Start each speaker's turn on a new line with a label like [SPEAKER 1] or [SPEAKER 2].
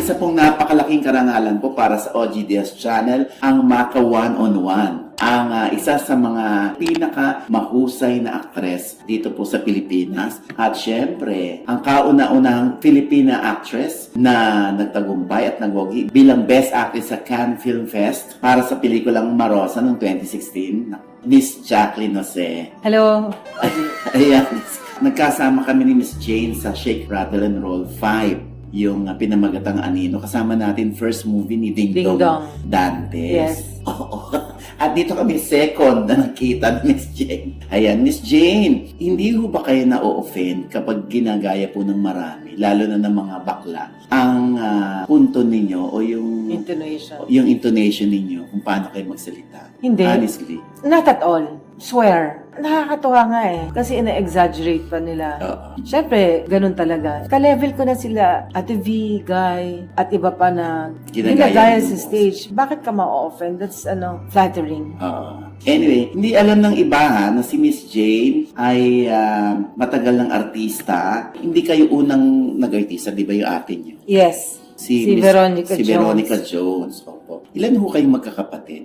[SPEAKER 1] isa pong napakalaking karangalan po para sa OGDS channel, ang Maka One-on-One. Ang isa sa mga pinaka mahusay na aktres dito po sa Pilipinas. At syempre, ang kauna-unahang Filipina actress na nagtagumpay at nagwagi bilang Best Actress sa Cannes Film Fest para sa pelikulang Marosa noong 2016, Miss Jacqueline Jose.
[SPEAKER 2] Hello.
[SPEAKER 1] Ayan, nagkasama kami ni Miss Jane sa Shake, Rattle, and Roll 5. Yung pinamagatang Anino. Kasama natin first movie ni Ding Dong Dantes.
[SPEAKER 2] Yes.
[SPEAKER 1] Oo. At dito kami second na nakita ni Miss Jane. Ayan, Miss Jane, hindi ho ba kayo na-offend kapag ginagaya po ng marami, lalo na ng mga bakla, ang punto ninyo o yung intonation ninyo kung paano kayo magsalita?
[SPEAKER 2] Hindi.
[SPEAKER 1] Honestly.
[SPEAKER 2] Not at all. Swear. Nakakatuwa nga eh. Kasi ina-exaggerate pa nila. Siyempre, ganun talaga. Ka-level ko na sila, Ate V, Guy, at iba pa na ginagaya sa stage. Bakit ka ma-offend? That's, flattering.
[SPEAKER 1] Anyway, hindi alam ng iba na si Miss Jane ay matagal ng artista. Hindi kayo unang nag-artista, di ba yung ate niyo?
[SPEAKER 2] Yes. Si Veronica Jones.
[SPEAKER 1] Si Veronica Jones. Opo. Ilan ho kayong magkakapatid?